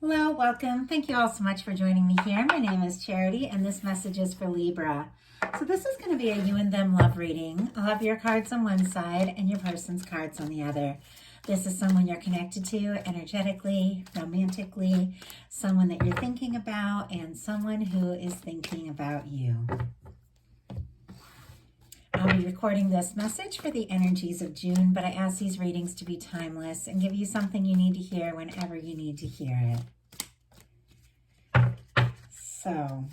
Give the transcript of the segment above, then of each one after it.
Hello, welcome. Thank you all so much for joining me here. My name is Charity, and this message is for Libra. So this is going to be a you and them love reading. I'll have your cards on one side and your person's cards on the other. This is someone you're connected to energetically, romantically, someone that you're thinking about, and someone who is thinking about you. I'll be recording this message for the energies of June, but I ask these readings to be timeless and give you something you need to hear whenever you need to hear it. So,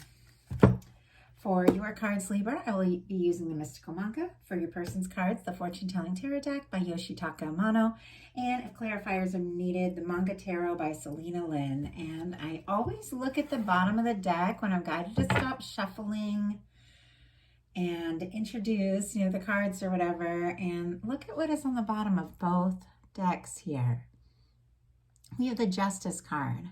for your cards, Libra, I will be using the Mystical Manga. For your person's cards, the Fortune Telling Tarot deck by Yoshitaka Amano. And if clarifiers are needed, the Manga Tarot by Selena Lynn. And I always look at the bottom of the deck when I'm guided to stop shuffling and introduce, the cards or whatever, and look at what is on the bottom of both decks here. We have the Justice card.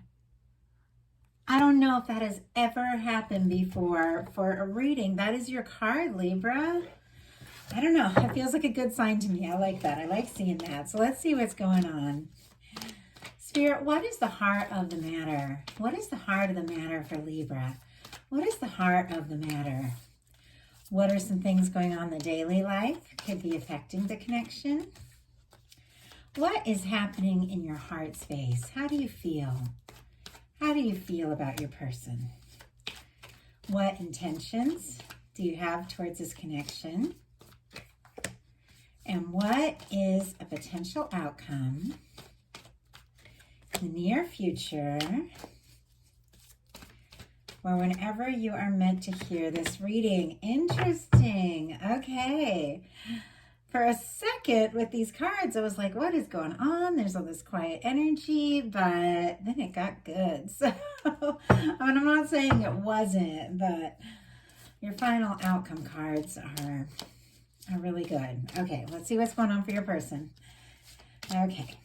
I don't know if that has ever happened before for a reading. That is your card, Libra. I don't know. It feels like a good sign to me. I like that. I like seeing that. So let's see what's going on. Spirit, what is the heart of the matter? What is the heart of the matter for Libra? What is the heart of the matter? What are some things going on in the daily life? Could be affecting the connection. What is happening in your heart space? How do you feel? How do you feel about your person? What intentions do you have towards this connection? And what is a potential outcome in the near future, or whenever you are meant to hear this reading? Interesting. Okay. For a second with these cards, I was like, what is going on? There's all this quiet energy, but then it got good. So, I'm not saying it wasn't, but your final outcome cards are really good. Okay, let's see what's going on for your person. Okay.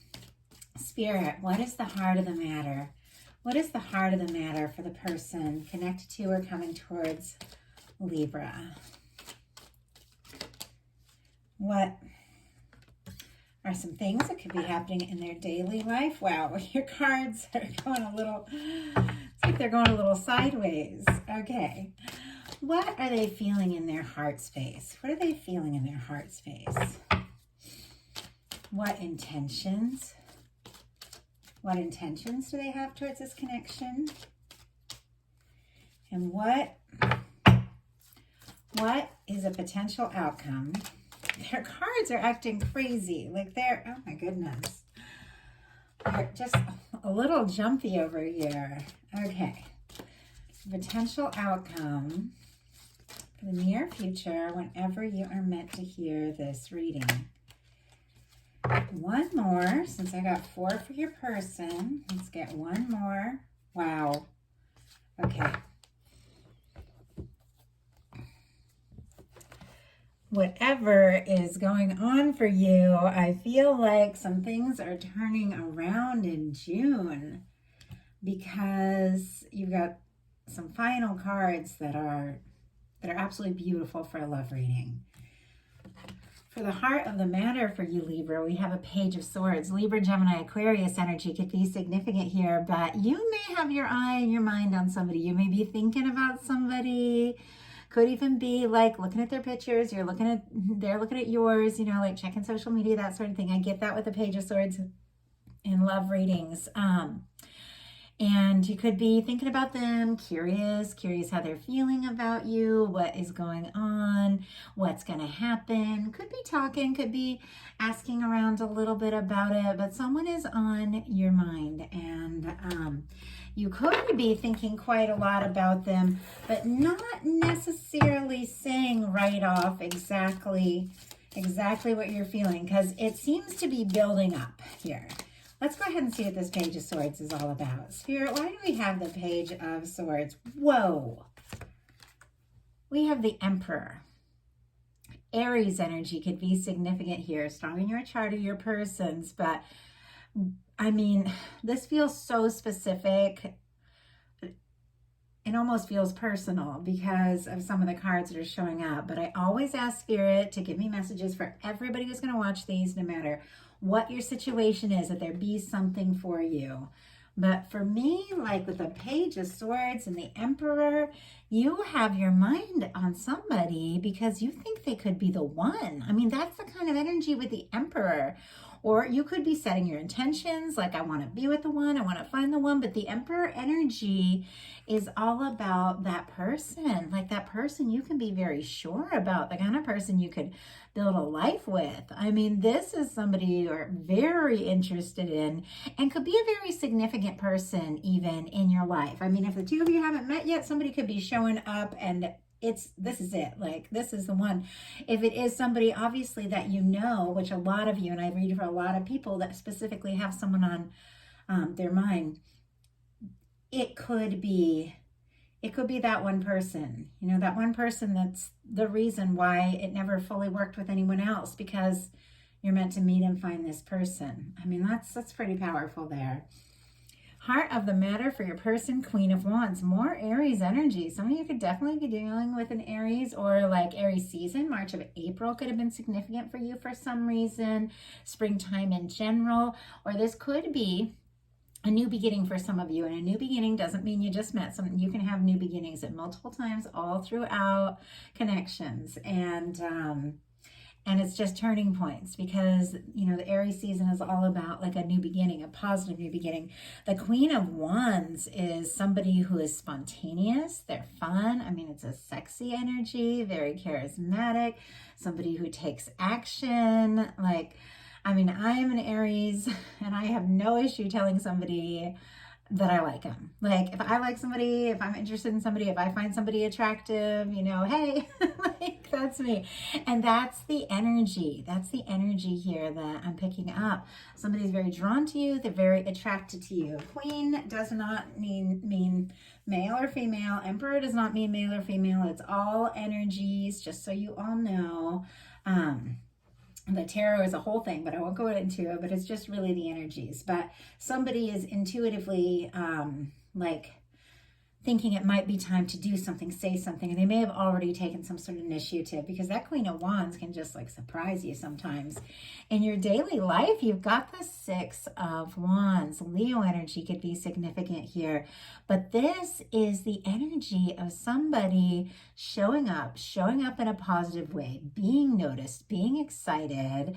Spirit, what is the heart of the matter? What is the heart of the matter for the person connected to or coming towards Libra? What are some things that could be happening in their daily life? Wow, your cards are going it's like they're going a little sideways. Okay. What are they feeling in their heart space? What are they feeling in their heart space? What intentions? What intentions do they have towards this connection? And what is a potential outcome? Their cards are acting crazy. Like oh my goodness. They're just a little jumpy over here. Okay. Potential outcome for the near future whenever you are meant to hear this reading. One more, since I got 4 for your person. Let's get one more. Wow. Okay. Whatever is going on for you, I feel like some things are turning around in June because you've got some final cards that are absolutely beautiful for a love reading. For the heart of the matter for you, Libra, we have a Page of Swords. Libra, Gemini, Aquarius energy could be significant here, but you may have your eye and your mind on somebody. You may be thinking about somebody. Could even be like looking at their pictures. They're looking at yours, like checking social media, that sort of thing. I get that with the Page of Swords in love readings. And you could be thinking about them, curious how they're feeling about you, what is going on, what's going to happen. Could be talking, could be asking around a little bit about it, but someone is on your mind, and you could be thinking quite a lot about them, but not necessarily saying right off exactly what you're feeling, because it seems to be building up here. Let's go ahead and see what this Page of Swords is all about. Spirit, why do we have the Page of Swords? Whoa. We have the Emperor. Aries energy could be significant here, strong in your chart or your person's, but I mean, this feels so specific. It almost feels personal because of some of the cards that are showing up, but I always ask Spirit to give me messages for everybody who's going to watch these, no matter what your situation is, that there be something for you. But for me, like with the Page of Swords and the Emperor, you have your mind on somebody because you think they could be the one. I mean, that's the kind of energy with the Emperor. Or you could be setting your intentions, like I want to be with the one, I want to find the one. But the Emperor energy is all about that person. Like that person you can be very sure about, the kind of person you could build a life with. I mean, this is somebody you're very interested in and could be a very significant person even in your life. I mean, if the two of you haven't met yet, somebody could be showing up and this is it. Like, this is the one. If it is somebody obviously that you know, which a lot of you, and I read for a lot of people that specifically have someone on their mind, it could be that one person, you know, that one person that's the reason why it never fully worked with anyone else, because you're meant to meet and find this person. I mean, that's pretty powerful there. Heart of the matter for your person, Queen of Wands, more Aries energy. Some of you could definitely be dealing with an Aries, or like Aries season. March of April could have been significant for you for some reason. Springtime in general, or this could be a new beginning for some of you. And a new beginning doesn't mean you just met someone. You can have new beginnings at multiple times all throughout connections. And it's just turning points, because, you know, the Aries season is all about like a new beginning, a positive new beginning. The Queen of Wands is somebody who is spontaneous. They're fun. I mean, it's a sexy energy, very charismatic, somebody who takes action. Like, I mean, I am an Aries and I have no issue telling somebody that I like them. Like, if I like somebody, if I'm interested in somebody, if I find somebody attractive, you know, hey, like, that's me. And that's the energy. That's the energy here that I'm picking up. Somebody's very drawn to you. They're very attracted to you. Queen does not mean male or female. Emperor does not mean male or female. It's all energies, just so you all know. The tarot is a whole thing, but I won't go into it, but it's just really the energies. But somebody is intuitively like thinking it might be time to do something, say something, and they may have already taken some sort of initiative, because that Queen of Wands can just like surprise you sometimes. In your daily life, you've got the Six of Wands. Leo energy could be significant here, but this is the energy of somebody showing up in a positive way, being noticed, being excited.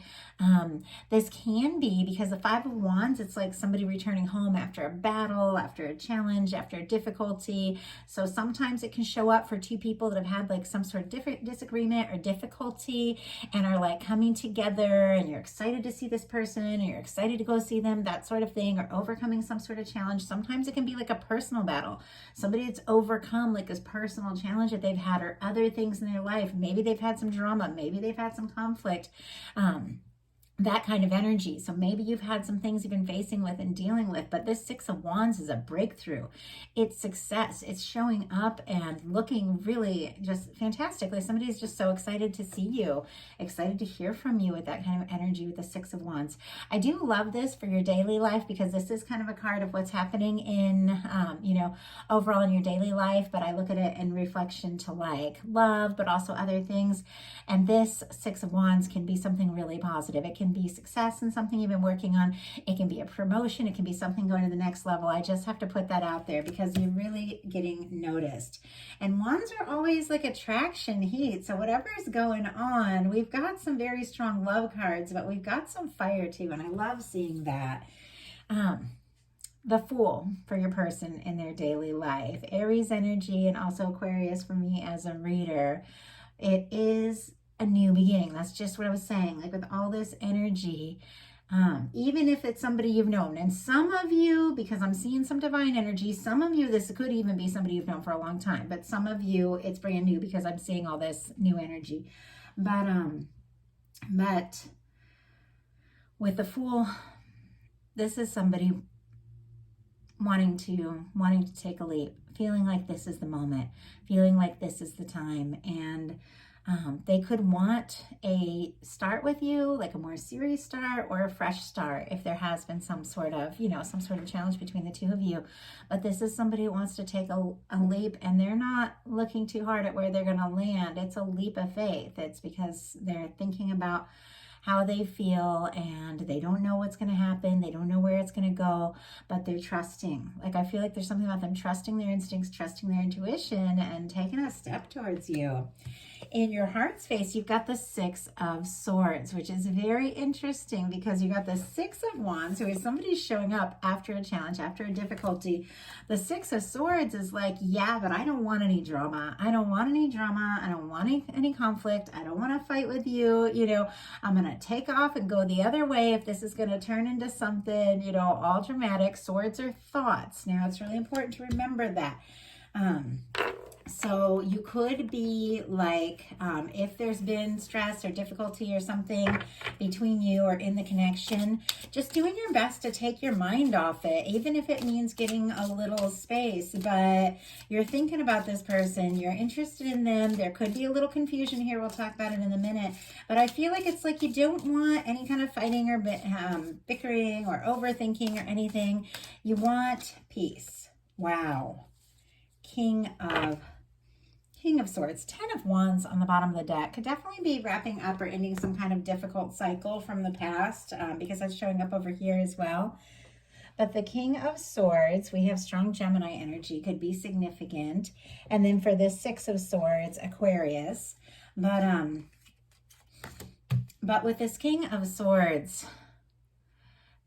This can be because the Five of Wands, it's like somebody returning home after a battle, after a challenge, after a difficulty. So sometimes it can show up for two people that have had like some sort of different disagreement or difficulty and are like coming together, and you're excited to see this person, and you're excited to go see them, that sort of thing, or overcoming some sort of challenge. Sometimes it can be like a personal battle. Somebody that's overcome like this personal challenge that they've had, or other things in their life. Maybe they've had some drama. Maybe they've had some conflict. That kind of energy. So maybe you've had some things you've been facing with and dealing with, but this Six of Wands is a breakthrough. It's success. It's showing up and looking really just fantastically. Somebody's just so excited to see you, excited to hear from you with that kind of energy with the Six of Wands. I do love this for your daily life, because this is kind of a card of what's happening in, you know, overall in your daily life, but I look at it in reflection to like love, but also other things. And this Six of Wands can be something really positive. It can be success in something you've been working on. It can be a promotion. It can be something going to the next level. I just have to put that out there because you're really getting noticed. And wands are always like attraction heat. So whatever's going on, we've got some very strong love cards, but we've got some fire too. And I love seeing that. The Fool for your person in their daily life. Aries energy, and also Aquarius for me as a reader. It is a new beginning. That's just what I was saying. Like with all this energy, even if it's somebody you've known, and some of you, because I'm seeing some divine energy, some of you, this could even be somebody you've known for a long time, but some of you, it's brand new because I'm seeing all this new energy. But with the Fool, this is somebody wanting to take a leap, feeling like this is the moment, feeling like this is the time. And they could want a start with you, like a more serious start or a fresh start if there has been some sort of, some sort of challenge between the two of you. But this is somebody who wants to take a leap, and they're not looking too hard at where they're going to land. It's a leap of faith. It's because they're thinking about how they feel, and they don't know what's going to happen. They don't know where it's going to go, but they're trusting. Like, I feel like there's something about them trusting their instincts, trusting their intuition, and taking a step towards you. In your heart space, you've got the Six of Swords, which is very interesting because you got the Six of Wands, who is somebody showing up after a challenge, after a difficulty. The Six of Swords is like, yeah, but I don't want any drama. I don't want any drama. I don't want any conflict. I don't want to fight with you. You know, I'm going to take off and go the other way if this is going to turn into something, you know, all dramatic. Swords are thoughts. Now, it's really important to remember that. So you could be like, if there's been stress or difficulty or something between you or in the connection, just doing your best to take your mind off it, even if it means getting a little space. But you're thinking about this person, you're interested in them. There could be a little confusion here. We'll talk about it in a minute. But I feel like it's like you don't want any kind of fighting or bickering or overthinking or anything. You want peace. Wow. King of Swords, 10 of Wands on the bottom of the deck. Could definitely be wrapping up or ending some kind of difficult cycle from the past, because that's showing up over here as well. But the King of Swords, we have strong Gemini energy, could be significant. And then for this Six of Swords, Aquarius. But with this King of Swords,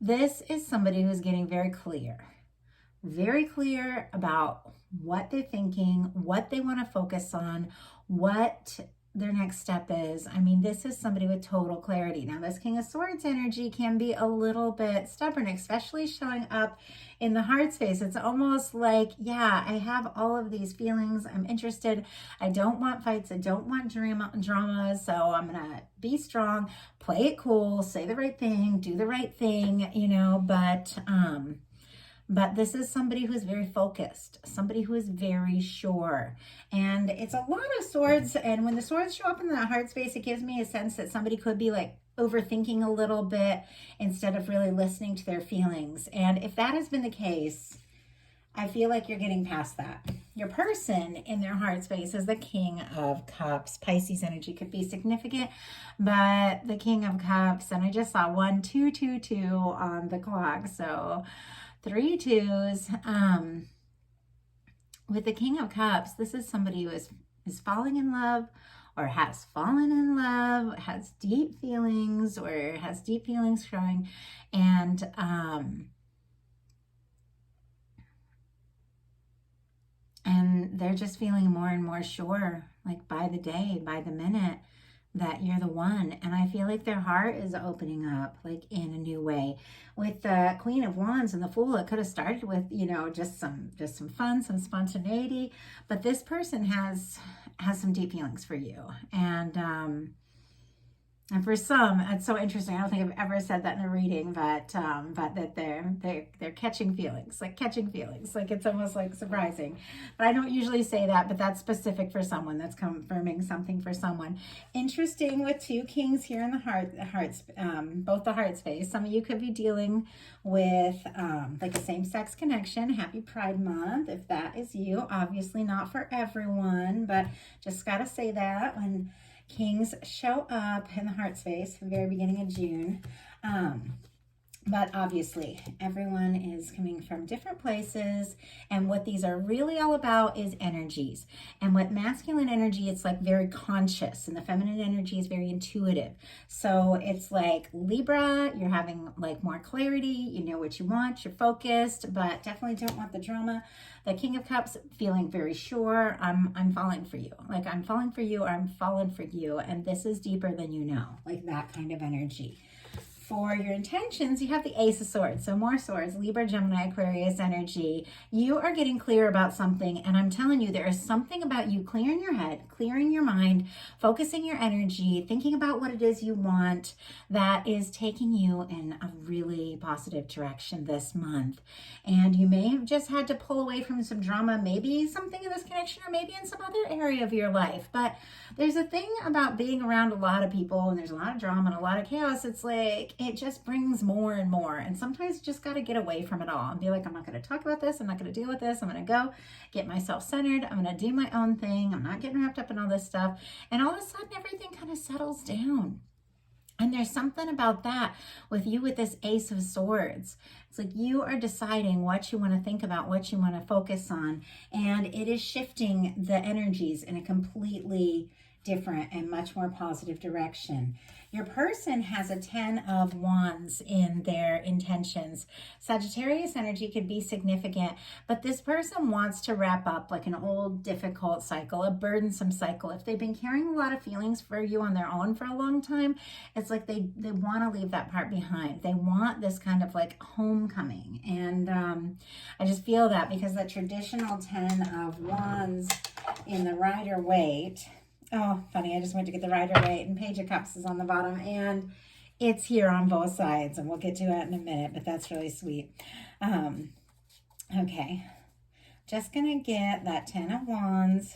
this is somebody who's getting very clear about what they're thinking, what they want to focus on, what their next step is. I mean, this is somebody with total clarity. Now, this King of Swords energy can be a little bit stubborn, especially showing up in the heart space. It's almost like, yeah, I have all of these feelings. I'm interested. I don't want fights. I don't want drama. So I'm going to be strong, play it cool, say the right thing, do the right thing, you know, but this is somebody who's very focused, somebody who is very sure. And it's a lot of swords. And when the swords show up in the heart space, it gives me a sense that somebody could be like overthinking a little bit instead of really listening to their feelings. And if that has been the case, I feel like you're getting past that. Your person in their heart space is the King of Cups. Pisces energy could be significant, but the King of Cups, and I just saw 1, 2, 2, 2 on the clock. So 3 2s. With the King of Cups, this is somebody who is falling in love or has fallen in love, has deep feelings or has deep feelings showing, and they're just feeling more and more sure, like by the day, by the minute, that you're the one. And I feel like their heart is opening up like in a new way. With the Queen of Wands and the Fool, it could have started with, you know, just some fun, some spontaneity, but this person has some deep feelings for you. And for some, it's so interesting. I don't think I've ever said that in a reading, but that they're catching feelings, like it's almost like surprising. But I don't usually say that, but that's specific for someone. That's confirming something for someone. Interesting with 2 kings here in the both the heart space. Some of you could be dealing with like a same-sex connection. Happy Pride Month if that is you. Obviously not for everyone, but just gotta say that when Kings show up in the heart space at the very beginning of June. But obviously, everyone is coming from different places, and what these are really all about is energies. And with masculine energy, it's like very conscious, and the feminine energy is very intuitive. So it's like Libra, you're having like more clarity, you know what you want, you're focused, but definitely don't want the drama. The King of Cups, feeling very sure, I'm falling for you. Like I'm falling for you, or I'm falling for you, and this is deeper than you know, like that kind of energy. For your intentions, you have the Ace of Swords. So more swords, Libra, Gemini, Aquarius energy. You are getting clear about something. And I'm telling you, there is something about you clearing your head, clearing your mind, focusing your energy, thinking about what it is you want that is taking you in a really positive direction this month. And you may have just had to pull away from some drama, maybe something in this connection or maybe in some other area of your life. But there's a thing about being around a lot of people and there's a lot of drama and a lot of chaos. It's like, it just brings more and more. And sometimes you just got to get away from it all and be like, I'm not going to talk about this. I'm not going to deal with this. I'm going to go get myself centered. I'm going to do my own thing. I'm not getting wrapped up in all this stuff. And all of a sudden, everything kind of settles down. And there's something about that with you with this Ace of Swords. It's like you are deciding what you want to think about, what you want to focus on, and it is shifting the energies in a completely different and much more positive direction. Your person has a 10 of Wands in their intentions. Sagittarius energy could be significant, but this person wants to wrap up like an old difficult cycle, a burdensome cycle. If they've been carrying a lot of feelings for you on their own for a long time, it's like they want to leave that part behind. They want this kind of like homecoming. And I just feel that because the traditional 10 of Wands in the Rider-Waite, oh, funny, I just went to get the Rider-Waite and Page of Cups is on the bottom, and it's here on both sides, and we'll get to that in a minute, but that's really sweet. Okay, just going to get that 10 of Wands,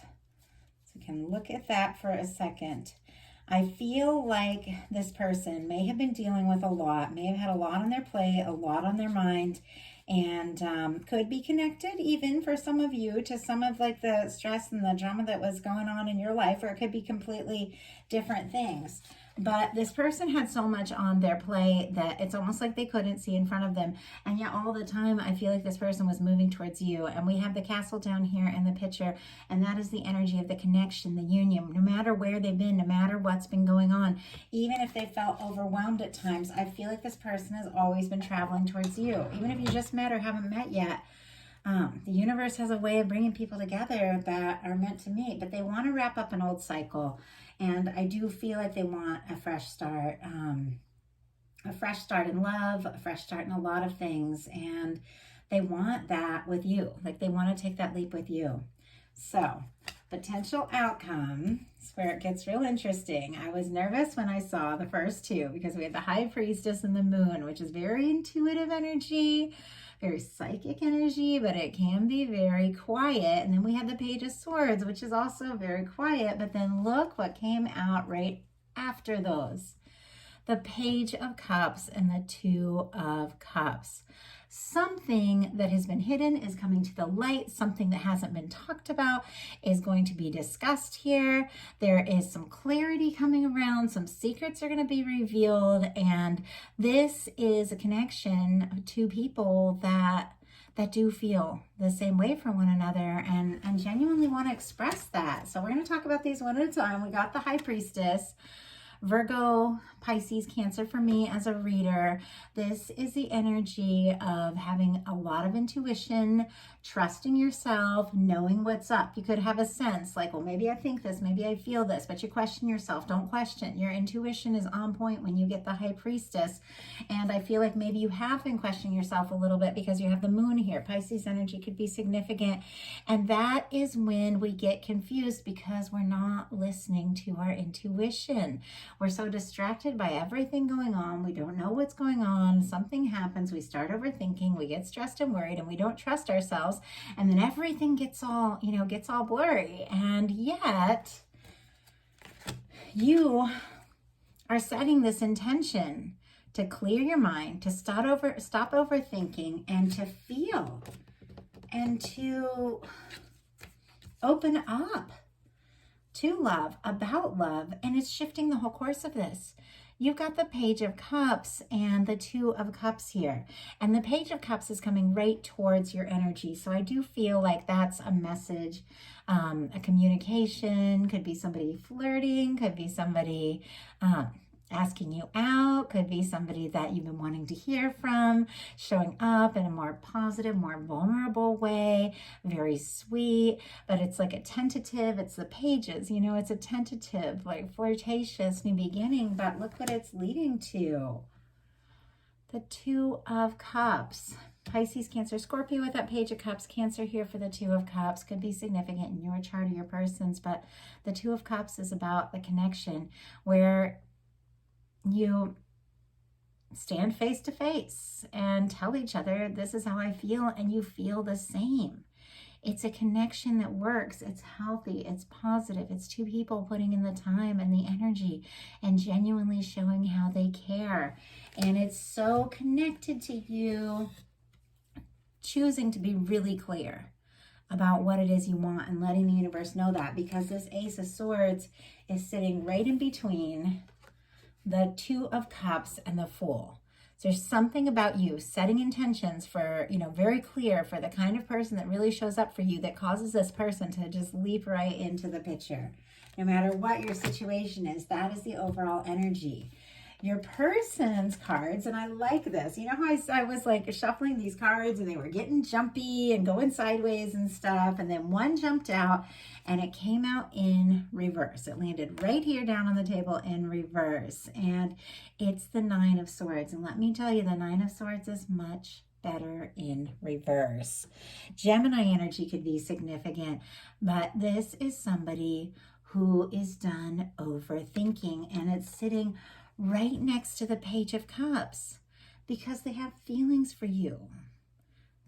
so we can look at that for a second. I feel like this person may have been dealing with a lot, may have had a lot on their plate, a lot on their mind, and could be connected even for some of you to some of like the stress and the drama that was going on in your life, or it could be completely different things. But this person had so much on their plate that it's almost like they couldn't see in front of them. And yet all the time, I feel like this person was moving towards you. And we have the castle down here in the picture. And that is the energy of the connection, the union. No matter where they've been, no matter what's been going on, even if they felt overwhelmed at times, I feel like this person has always been traveling towards you. Even if you just met or haven't met yet, the universe has a way of bringing people together that are meant to meet. But they want to wrap up an old cycle. And I do feel like they want a fresh start in love, a fresh start in a lot of things. And they want that with you. Like they want to take that leap with you. So potential outcome is where it gets real interesting. I was nervous when I saw the first two because we have the High Priestess and the Moon, which is very intuitive energy, very psychic energy, but it can be very quiet. And then we have the Page of Swords, which is also very quiet. But then look what came out right after those. The Page of Cups and the Two of Cups. Something that has been hidden is coming to the light. Something that hasn't been talked about is going to be discussed here. There is some clarity coming around. Some secrets are going to be revealed. And this is a connection of two people that do feel the same way for one another and genuinely want to express that. So we're going to talk about these one at a time. We got the High Priestess. Virgo, Pisces, Cancer for me as a reader. This is the energy of having a lot of intuition, trusting yourself, knowing what's up. You could have a sense like, well, maybe I think this, maybe I feel this, but you question yourself. Don't question. Your intuition is on point when you get the High Priestess. And I feel like maybe you have been questioning yourself a little bit because you have the Moon here. Pisces energy could be significant. And that is when we get confused because we're not listening to our intuition. We're so distracted by everything going on. We don't know what's going on. Something happens. We start overthinking. We get stressed and worried and we don't trust ourselves. And then everything gets all blurry. And yet you are setting this intention to clear your mind, to stop overthinking and to feel and to open up to love, about love, and it's shifting the whole course of this. You've got the Page of Cups and the Two of Cups here. And the Page of Cups is coming right towards your energy. So I do feel like that's a message, a communication, could be somebody flirting, could be somebody asking you out, could be somebody that you've been wanting to hear from, showing up in a more positive, more vulnerable way, very sweet, but it's like a tentative, it's the pages, it's a tentative, like flirtatious new beginning, but look what it's leading to. The Two of Cups. Pisces, Cancer, Scorpio with that Page of Cups. Cancer here for the Two of Cups. Could be significant in your chart or your person's, but the Two of Cups is about the connection where you stand face to face and tell each other, this is how I feel, and you feel the same. It's a connection that works. It's healthy. It's positive. It's two people putting in the time and the energy and genuinely showing how they care. And it's so connected to you choosing to be really clear about what it is you want and letting the universe know that, because this Ace of Swords is sitting right in between the Two of Cups and the Fool. So there's something about you setting intentions for, very clear for the kind of person that really shows up for you that causes this person to just leap right into the picture. No matter what your situation is, that is the overall energy. Your person's cards, and I like this. You know how I was like shuffling these cards and they were getting jumpy and going sideways and stuff, and then one jumped out and it came out in reverse. It landed right here down on the table in reverse, and it's the Nine of Swords. And let me tell you, the Nine of Swords is much better in reverse. Gemini energy could be significant, but this is somebody who is done overthinking, and it's sitting right next to the Page of Cups because they have feelings for you.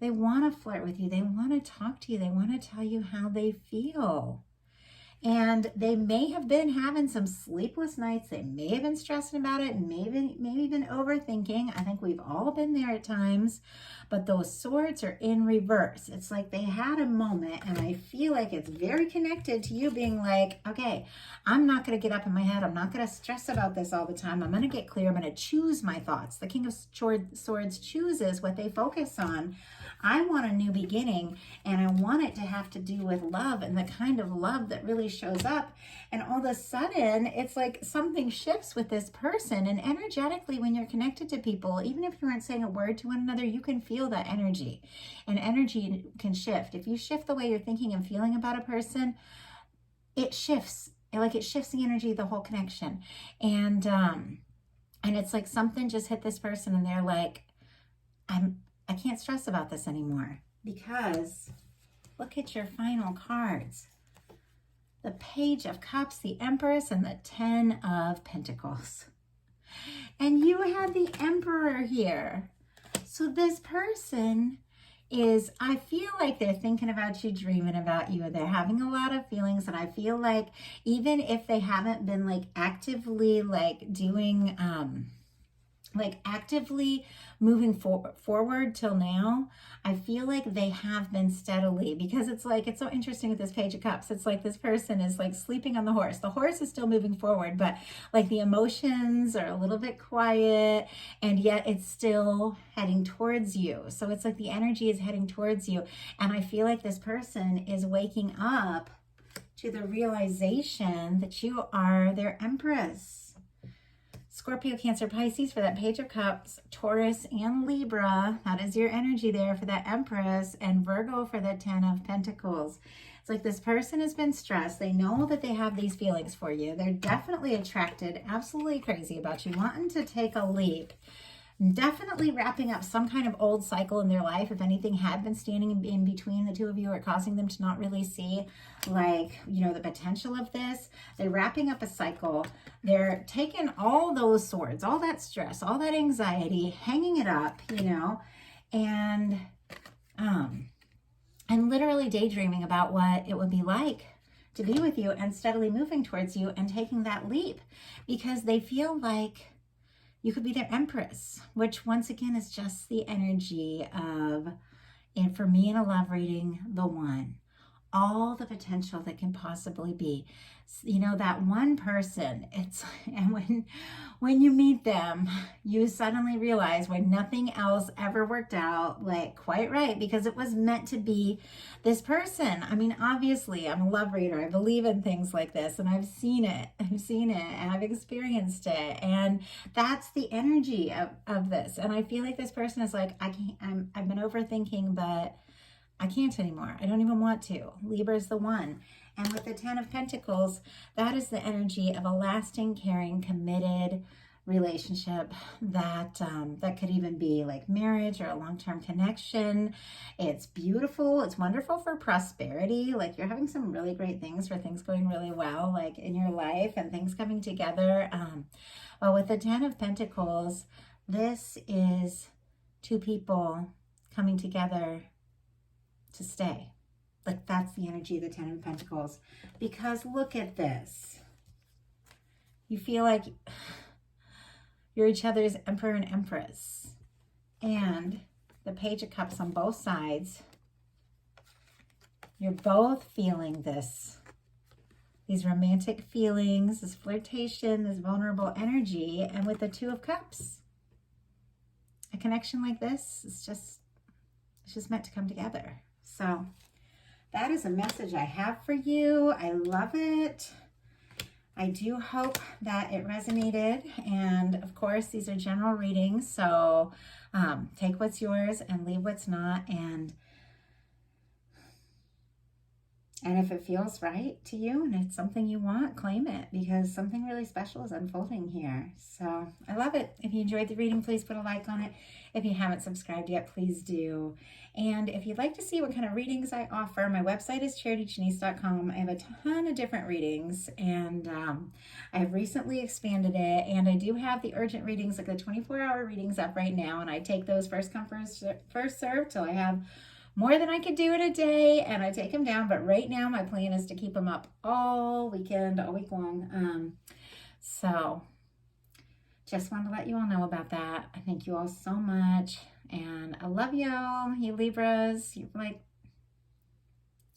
They want to flirt with you. They want to talk to you. They want to tell you how they feel. And they may have been having some sleepless nights. They may have been stressing about it and maybe been overthinking. I think we've all been there at times, but those swords are in reverse. It's like they had a moment, and I feel like it's very connected to you being like, okay, I'm not going to get up in my head. I'm not going to stress about this all the time. I'm going to get clear. I'm going to choose my thoughts. The King of Swords chooses what they focus on. I want a new beginning, and I want it to have to do with love and the kind of love that really shows up. And all of a sudden, it's like something shifts with this person. And energetically, when you're connected to people, even if you aren't saying a word to one another, you can feel that energy. And energy can shift. If you shift the way you're thinking and feeling about a person, it shifts. Like it shifts the energy of the whole connection. And it's like something just hit this person, and they're like, I can't stress about this anymore, because look at your final cards. The Page of Cups, the Empress, and the Ten of Pentacles. And you have the Emperor here. So this person is, I feel like they're thinking about you, dreaming about you. They're having a lot of feelings. And I feel like even if they haven't been like actively like doing, actively moving forward till now, I feel like they have been steadily, because it's like, it's so interesting with this Page of Cups. It's like this person is like sleeping on the horse. The horse is still moving forward, but like the emotions are a little bit quiet, and yet it's still heading towards you. So it's like the energy is heading towards you. And I feel like this person is waking up to the realization that you are their Empress. Scorpio, Cancer, Pisces for that Page of Cups, Taurus and Libra, that is your energy there for that Empress, and Virgo for the Ten of Pentacles. It's like this person has been stressed. They know that they have these feelings for you. They're definitely attracted, absolutely crazy about you, wanting to take a leap. Definitely wrapping up some kind of old cycle in their life. If anything had been standing in between the two of you or causing them to not really see the potential of this, they're wrapping up a cycle. They're taking all those swords, all that stress, all that anxiety, hanging it up, and literally daydreaming about what it would be like to be with you and steadily moving towards you and taking that leap, because they feel like you could be their Empress, which once again is just the energy of, and for me in a love reading, the one. All the potential that can possibly be. That one person, and when you meet them, you suddenly realize when nothing else ever worked out like quite right, because it was meant to be this person. I mean, obviously I'm a love reader. I believe in things like this, and I've seen it and I've experienced it. And that's the energy of this. And I feel like this person is like, I've been overthinking, but I can't anymore. I don't even want to. Libra is the one. And with the Ten of Pentacles, that is the energy of a lasting, caring, committed relationship that could even be like marriage or a long-term connection. It's beautiful. It's wonderful for prosperity. Like you're having some really great things, for things going really well, like in your life and things coming together. Well, with the Ten of Pentacles, this is two people coming together to stay. Like that's the energy of the Ten of Pentacles. Because look at this. You feel like you're each other's Emperor and Empress. And the Page of Cups on both sides. You're both feeling this these romantic feelings, this flirtation, this vulnerable energy. And with the Two of Cups, a connection like this is just meant to come together. So that is a message I have for you. I love it. I do hope that it resonated. And of course, these are general readings. So take what's yours and leave what's not. And if it feels right to you and it's something you want, claim it, because something really special is unfolding here. So I love it. If you enjoyed the reading, please put a like on it. If you haven't subscribed yet, please do. And if you'd like to see what kind of readings I offer, my website is charityjanice.com. I have a ton of different readings, and I have recently expanded it. And I do have the urgent readings, like the 24-hour readings up right now. And I take those first come, first serve till I have more than I could do in a day, and I take them down. But right now my plan is to keep them up all weekend, all week long. So just wanted to let you all know about that. I thank you all so much, and I love y'all, you Libras. You're like,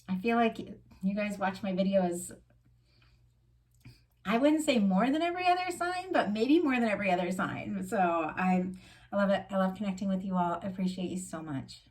I feel like you guys watch my videos, I wouldn't say more than every other sign, but maybe more than every other sign. So I love it. I love connecting with you all. I appreciate you so much.